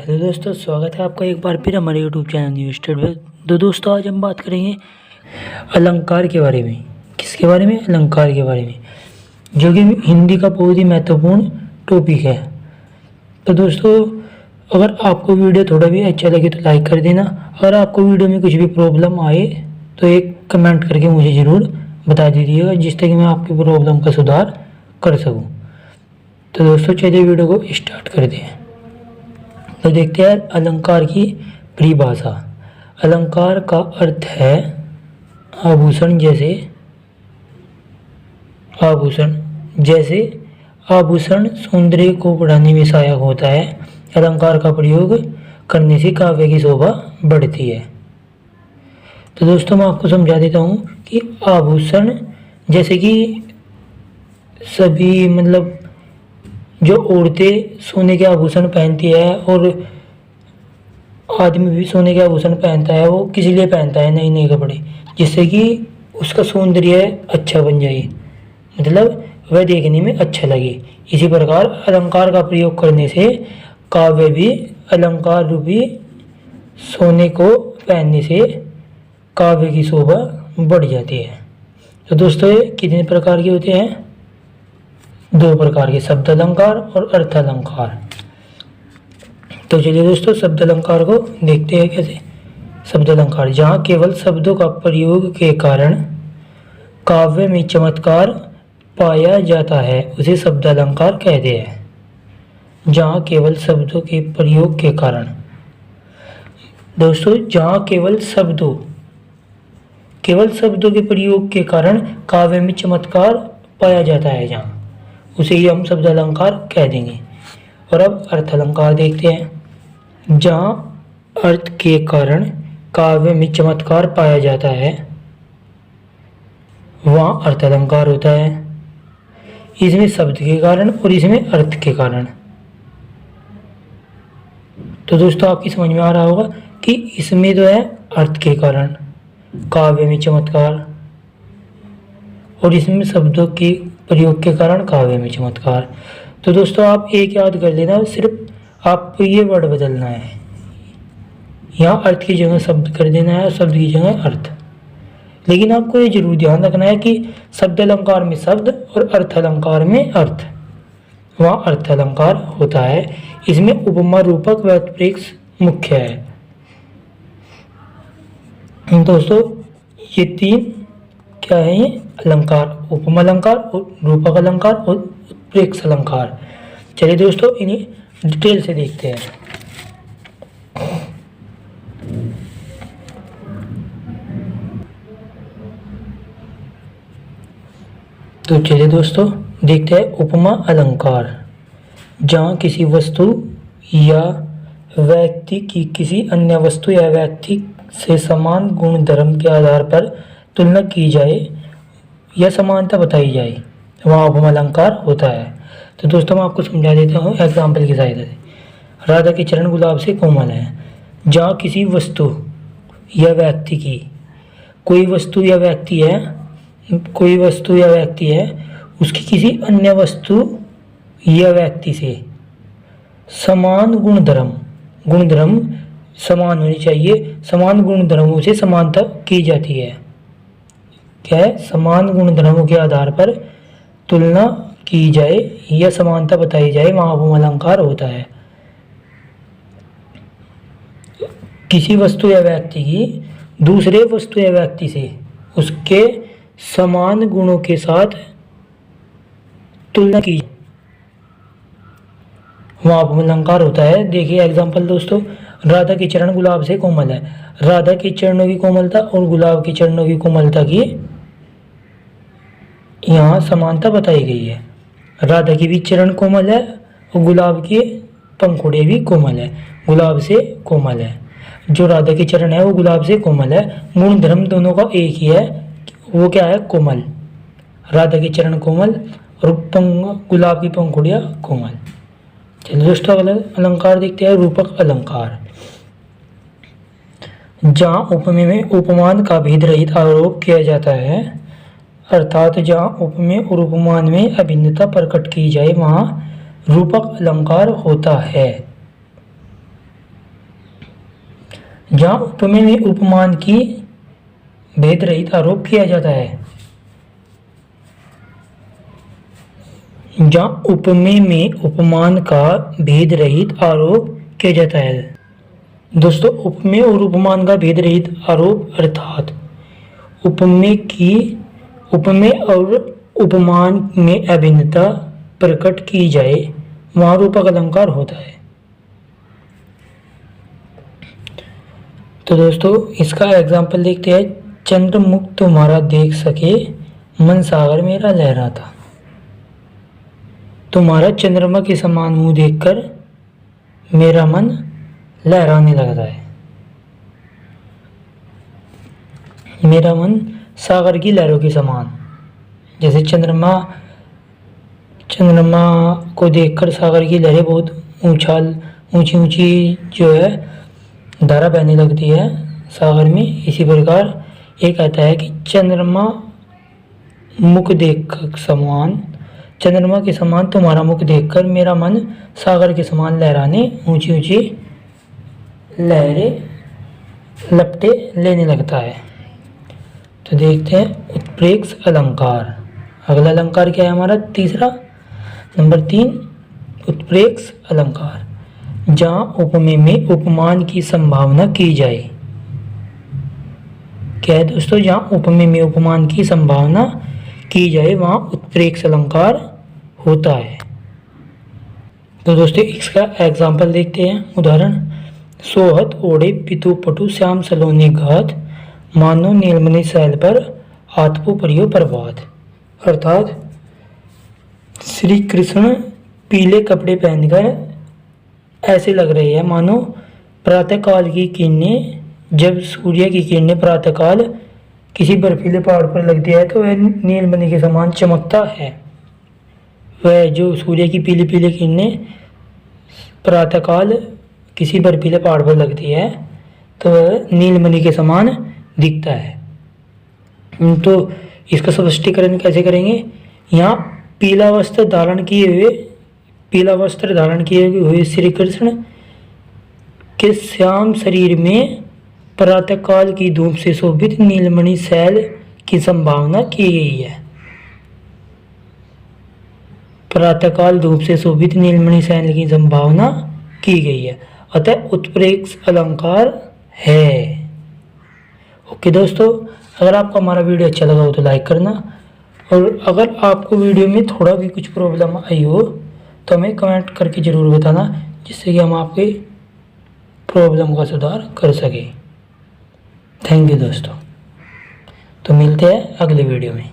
Hello दोस्तों, स्वागत है आपका एक बार फिर हमारे यूट्यूब चैनल न्यू स्टेट में। तो दोस्तों आज हम बात करेंगे अलंकार के बारे में। किसके बारे में? अलंकार के बारे में, जो कि हिंदी का बहुत ही महत्वपूर्ण टॉपिक है। तो दोस्तों अगर आपको वीडियो थोड़ा भी अच्छा लगे तो लाइक कर देना। अगर आपको वीडियो में कुछ भी प्रॉब्लम आए तो एक कमेंट करके मुझे ज़रूर बता दीजिएगा, जिससे कि मैं आपकी प्रॉब्लम का सुधार कर सकूँ। तो दोस्तों चलिए वीडियो को स्टार्ट करते हैं। तो देखते हैं अलंकार की परिभाषा। अलंकार का अर्थ है आभूषण जैसे आभूषण सौंदर्य को बढ़ाने में सहायक होता है। अलंकार का प्रयोग करने से काव्य की शोभा बढ़ती है। तो दोस्तों मैं आपको समझा देता हूँ कि आभूषण जैसे कि सभी जो औरतें सोने के आभूषण पहनती है और आदमी भी सोने के आभूषण पहनता है, वो किस लिए पहनता है? नए नए कपड़े, जिससे कि उसका सौंदर्य अच्छा बन जाए, वह देखने में अच्छा लगे। इसी प्रकार अलंकार का प्रयोग करने से काव्य भी अलंकार रूपी सोने को पहनने से काव्य की शोभा बढ़ जाती है। तो दोस्तों ये कितने प्रकार के होते हैं? दो प्रकार के, शब्द अलंकार और अर्थ अलंकार। तो चलिए दोस्तों शब्द अलंकार को देखते हैं कैसे। शब्द अलंकार, जहाँ केवल शब्दों का प्रयोग के कारण काव्य में चमत्कार पाया जाता है उसे शब्द अलंकार कहते हैं। जहाँ केवल शब्दों के प्रयोग के कारण, दोस्तों जहाँ केवल शब्दों के प्रयोग के कारण काव्य में चमत्कार पाया जाता है, जहाँ उसे ही हम शब्द अलंकार कह देंगे। और अब अर्थ अलंकार देखते हैं। जहाँ अर्थ के कारण काव्य में चमत्कार पाया जाता है वहाँ अर्थ अलंकार होता है। इसमें शब्द के कारण और इसमें अर्थ के कारण। तो दोस्तों आपकी समझ में आ रहा होगा कि इसमें तो है अर्थ के कारण काव्य में चमत्कार, और इसमें शब्दों के प्रयोग के कारण काव्य में चमत्कार। तो दोस्तों आप एक याद कर लेना, सिर्फ आपको ये वर्ड बदलना है। यहाँ अर्थ की जगह शब्द कर देना है और शब्द की जगह अर्थ। लेकिन आपको ये जरूर ध्यान रखना है कि शब्द अलंकार में शब्द और अर्थ अलंकार में अर्थ, वहाँ अर्थ अलंकार होता है। इसमें उपमा रूपक व उत्प्रेक्ष मुख्य है। दोस्तों ये तीन क्या है? ये अलंकार, उपमा अलंकार और रूपक अलंकार और उत्प्रेक्ष अलंकार। चलिए दोस्तों इन्हें डिटेल से देखते हैं। तो चलिए दोस्तों देखते हैं उपमा अलंकार। जहाँ किसी वस्तु या व्यक्ति की किसी अन्य वस्तु या व्यक्ति से समान गुण धर्म के आधार पर तुलना की जाए या समानता बताई जाए, वहाँ उपमा अलंकार होता है। तो दोस्तों मैं आपको समझा देता हूँ एग्जाम्पल की सहायता से। राधा के चरण गुलाब से कोमल है। जहाँ किसी वस्तु या व्यक्ति की, कोई वस्तु या व्यक्ति है उसकी किसी अन्य वस्तु या व्यक्ति से समान गुणधर्म समान होनी चाहिए, समान गुणधर्मों से समानता की जाती है। क्या है? समान गुणधर्मों के आधार पर तुलना की जाए या समानता बताई जाए, वहाँ उपमा अलंकार होता है। किसी वस्तु या व्यक्ति की दूसरे वस्तु या व्यक्ति से उसके समान गुणों के साथ तुलना की, वहाँ उपमा अलंकार होता है। देखिए एग्जाम्पल दोस्तों, राधा के चरण गुलाब से कोमल है। राधा के चरणों की कोमलता और गुलाब के चरणों की कोमलता की यहाँ समानता बताई गई है। राधा की भी चरण कोमल है और गुलाब के पंखुड़े भी कोमल है, गुलाब से कोमल है। जो राधा के चरण है वो गुलाब से कोमल है। गुण धर्म दोनों का एक ही है, वो क्या है? कोमल। राधा के चरण कोमल और गुलाब की पंखुड़ियाँ कोमल। चलिए दोस्तों अलंकार देखते हैं। रूपक अलंकार, जहाँ उपमे में उपमान का भेद रहित आरोप किया जाता है, अर्थात जहाँ उपमेय और उपमान में अभिन्नता प्रकट की जाए, वहाँ रूपक अलंकार होता है। जहाँ उपमेय में उपमान की भेद रहित आरोप किया जाता है। जहाँ उपमेय में उपमान का भेद रहित आरोप किया जाता है। दोस्तों, उपमेय और उपमान का भेद रहित आरोप अर्थात उपमेय और उपमान में अभिन्नता प्रकट की जाए, वहाँ रूपक अलंकार होता है। तो दोस्तों, इसका एग्जाम्पल देखते हैं। चंद्रमुख तुम्हारा देख सके, मन सागर मेरा लहराता। तुम्हारा चंद्रमा के समान मुंह देखकर मेरा मन लहराने लगता है। मेरा मन सागर की लहरों के समान, जैसे चंद्रमा को देखकर सागर की लहरें बहुत ऊंची ऊंची जो है धारा बहने लगती है सागर में। इसी प्रकार ये कहता है कि चंद्रमा के समान तुम्हारा मुख देखकर मेरा मन सागर के समान लहराने, ऊंची ऊंची लहरें लपटे लेने लगता है। तो देखते हैं उत्प्रेक्ष अलंकार। अगला अलंकार क्या है हमारा? तीसरा, नंबर 3, उत्प्रेक्ष अलंकार। जहाँ उपमेय में उपमान की संभावना की जाए। क्या है दोस्तों? जहाँ उपमेय में उपमान की संभावना की जाए, वहाँ उत्प्रेक्ष अलंकार होता है। तो दोस्तों, इसका एग्जाम्पल देखते हैं, उदाहरण। सोहत ओढ़े पितु पटु श्याम सलोनी घात, मानो नीलमणि शैल पर आतपो परियो प्रभात। अर्थात श्री कृष्ण पीले कपड़े पहनकर ऐसे लग रहे हैं मानो प्रातःकाल की किरणें, जब सूर्य की किरणें प्रातःकाल किसी बर्फीले पहाड़ पर लगती है तो वह नीलमणि के समान चमकता है। वह जो सूर्य की पीली पीली किरणें प्रातःकाल किसी बर्फीले पहाड़ पर लगती है तो वह नीलमणि के समान दिखता है। तो इसका स्पष्टीकरण कैसे करेंगे? यहाँ पीला वस्त्र धारण किए हुए श्री कृष्ण के श्याम शरीर में प्रातःकाल की धूप से शोभित नीलमणि शैल की संभावना की गई है। प्रातःकाल धूप से शोभित नीलमणि शैल की संभावना की गई है, अतः उत्प्रेक्ष अलंकार है। ओके दोस्तों, अगर आपको हमारा वीडियो अच्छा लगा हो तो लाइक करना, और अगर आपको वीडियो में थोड़ा भी कुछ प्रॉब्लम आई हो तो हमें कमेंट करके ज़रूर बताना, जिससे कि हम आपके प्रॉब्लम का सुधार कर सकें। थैंक यू दोस्तों। तो मिलते हैं अगले वीडियो में।